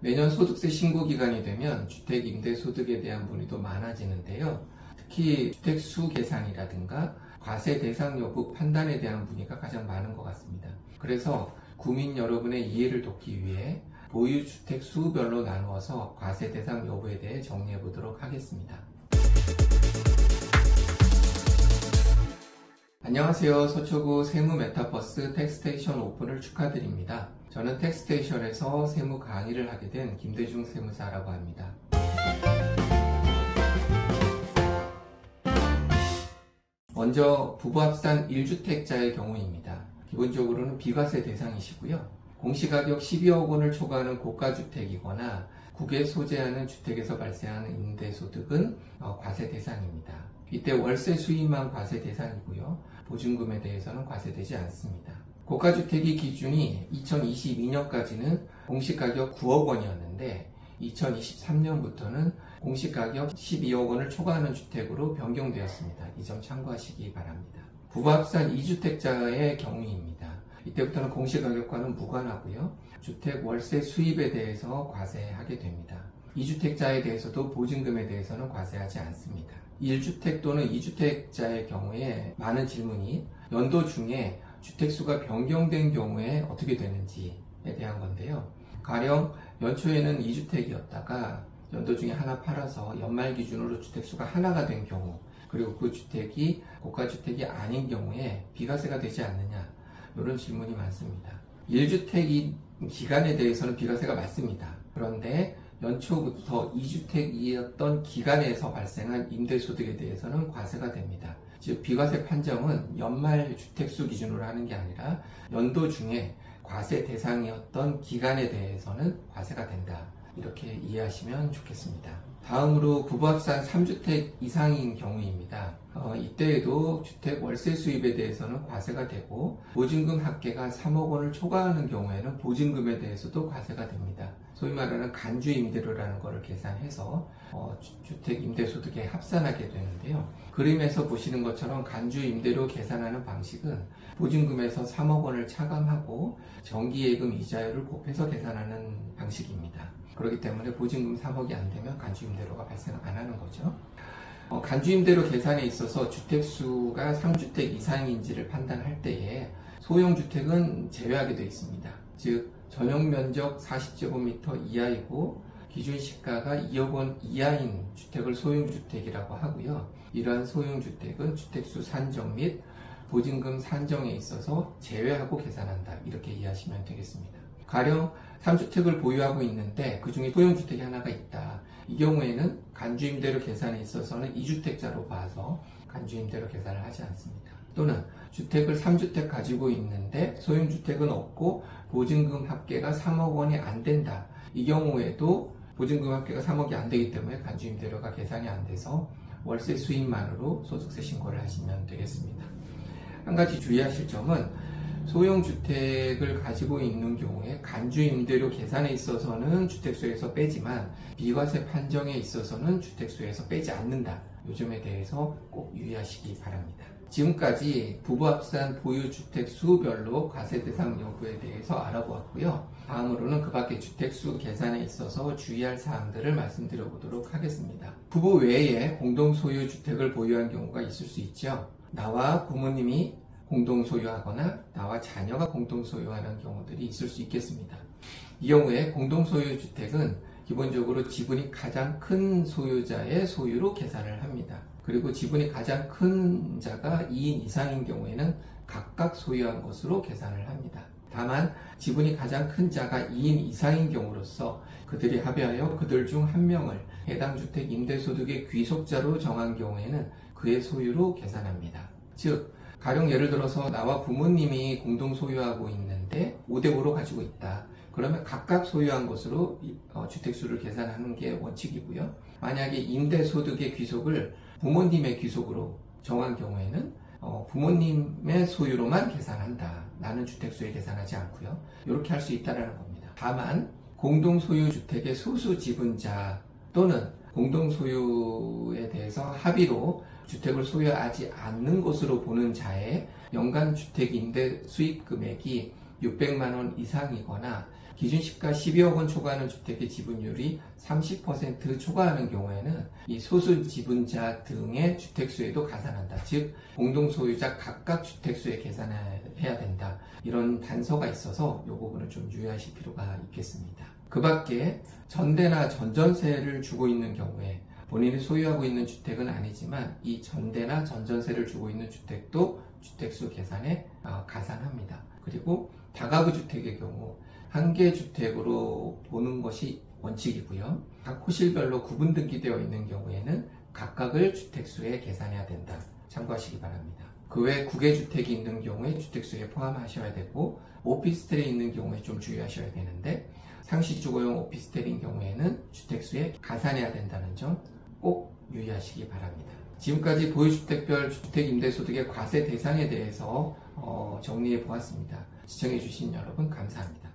매년 소득세 신고 기간이 되면 주택임대소득에 대한 문의도 많아지는데요. 특히 주택수 계산이라든가 과세 대상 여부 판단에 대한 문의가 가장 많은 것 같습니다. 그래서 구민 여러분의 이해를 돕기 위해 보유주택 수별로 나누어서 과세 대상 여부에 대해 정리해 보도록 하겠습니다. 안녕하세요. 서초구 세무 메타버스 텍스테이션 오픈을 축하드립니다. 저는 텍스테이션에서 세무 강의를 하게 된 김대중 세무사라고 합니다. 먼저 부부합산 1주택자의 경우입니다. 기본적으로는 비과세 대상이시고요. 공시가격 12억 원을 초과하는 고가주택이거나 국에 소재하는 주택에서 발생하는 임대소득은 과세 대상입니다. 이때 월세 수입만 과세 대상이고요. 보증금에 대해서는 과세되지 않습니다. 고가주택이 기준이 2022년까지는 공시가격 9억 원이었는데 2023년부터는 공시가격 12억 원을 초과하는 주택으로 변경되었습니다. 이 점 참고하시기 바랍니다. 부부합산 2주택자의 경우입니다. 이때부터는 공시가격과는 무관하고요. 주택 월세 수입에 대해서 과세하게 됩니다. 2주택자에 대해서도 보증금에 대해서는 과세하지 않습니다. 1주택 또는 2주택자의 경우에 많은 질문이 연도 중에 주택수가 변경된 경우에 어떻게 되는지에 대한 건데요. 가령 연초에는 2주택이었다가 연도 중에 하나 팔아서 연말 기준으로 주택수가 하나가 된 경우, 그리고 그 주택이 고가주택이 아닌 경우에 비과세가 되지 않느냐, 이런 질문이 많습니다. 1주택 기간에 대해서는 비과세가 맞습니다. 그런데 연초부터 2주택이었던 기간에서 발생한 임대소득에 대해서는 과세가 됩니다. 즉 비과세 판정은 연말 주택수 기준으로 하는 게 아니라 연도 중에 과세 대상이었던 기간에 대해서는 과세가 된다. 이렇게 이해하시면 좋겠습니다. 다음으로 부부합산 3주택 이상인 경우입니다. 이때에도 주택 월세 수입에 대해서는 과세가 되고 보증금 합계가 3억 원을 초과하는 경우에는 보증금에 대해서도 과세가 됩니다. 소위 말하는 간주임대료라는 것을 계산해서 주택 임대소득에 합산하게 되는데요. 그림에서 보시는 것처럼 간주임대료 계산하는 방식은 보증금에서 3억 원을 차감하고 정기예금 이자율을 곱해서 계산하는 방식입니다. 그렇기 때문에 보증금 3억이 안 되면 간주임대료가 발생 안 하는 거죠. 간주임대료 계산에 있어서 주택수가 3주택 이상인지를 판단할 때에 소형주택은 제외하게 되어 있습니다. 즉 전용면적 40제곱미터 이하이고 기준 시가가 2억 원 이하인 주택을 소형주택이라고 하고요. 이러한 소형주택은 주택수 산정 및 보증금 산정에 있어서 제외하고 계산한다. 이렇게 이해하시면 되겠습니다. 가령 3주택을 보유하고 있는데 그 중에 소형주택이 하나가 있다. 이 경우에는 간주임대료 계산에 있어서는 2주택자로 봐서 간주임대료 계산을 하지 않습니다. 또는 주택을 3주택 가지고 있는데 소형주택은 없고 보증금 합계가 3억 원이 안 된다. 이 경우에도 보증금 합계가 3억이 안 되기 때문에 간주임대료가 계산이 안 돼서 월세 수입만으로 소득세 신고를 하시면 되겠습니다. 한 가지 주의하실 점은 소형주택을 가지고 있는 경우에 간주임대료 계산에 있어서는 주택수에서 빼지만 비과세 판정에 있어서는 주택수에서 빼지 않는다. 이 점에 대해서 꼭 유의하시기 바랍니다. 지금까지 부부합산 보유주택 수별로 과세 대상 여부에 대해서 알아보았고요. 다음으로는 그 밖의 주택수 계산에 있어서 주의할 사항들을 말씀드려 보도록 하겠습니다. 부부 외에 공동소유 주택을 보유한 경우가 있을 수 있죠. 나와 부모님이 공동소유하거나 나와 자녀가 공동소유하는 경우들이 있을 수 있겠습니다. 이 경우에 공동소유주택은 기본적으로 지분이 가장 큰 소유자의 소유로 계산을 합니다. 그리고 지분이 가장 큰 자가 2인 이상인 경우에는 각각 소유한 것으로 계산을 합니다. 다만 지분이 가장 큰 자가 2인 이상인 경우로서 그들이 합의하여 그들 중 한 명을 해당 주택 임대소득의 귀속자로 정한 경우에는 그의 소유로 계산합니다. 즉 가령 예를 들어서 나와 부모님이 공동 소유하고 있는데 5대5로 가지고 있다. 그러면 각각 소유한 것으로 주택수를 계산하는 게 원칙이고요. 만약에 임대소득의 귀속을 부모님의 귀속으로 정한 경우에는 부모님의 소유로만 계산한다. 나는 주택수에 계산하지 않고요. 이렇게 할 수 있다는 겁니다. 다만 공동소유주택의 소수 지분자 또는 공동소유에 대해서 합의로 주택을 소유하지 않는 것으로 보는 자의 연간 주택임대 수익 금액이 600만 원 이상이거나 기준 시가 12억 원 초과하는 주택의 지분율이 30% 초과하는 경우에는 이 소수 지분자 등의 주택수에도 가산한다. 즉 공동소유자 각각 주택수에 계산해야 된다. 이런 단서가 있어서 이 부분을 좀 유의하실 필요가 있겠습니다. 그 밖에 전대나 전전세를 주고 있는 경우에 본인이 소유하고 있는 주택은 아니지만 이 전대나 전전세를 주고 있는 주택도 주택수 계산에 가산합니다. 그리고 다가구 주택의 경우 한 개 주택으로 보는 것이 원칙이고요. 각 호실별로 구분 등기되어 있는 경우에는 각각을 주택수에 계산해야 된다. 참고하시기 바랍니다. 그 외 9개 주택이 있는 경우에 주택수에 포함하셔야 되고 오피스텔이 있는 경우에 좀 주의하셔야 되는데 상시주거용 오피스텔인 경우에는 주택수에 가산해야 된다는 점 꼭 유의하시기 바랍니다. 지금까지 보유주택별 주택임대소득의 과세 대상에 대해서 정리해 보았습니다. 시청해 주신 여러분 감사합니다.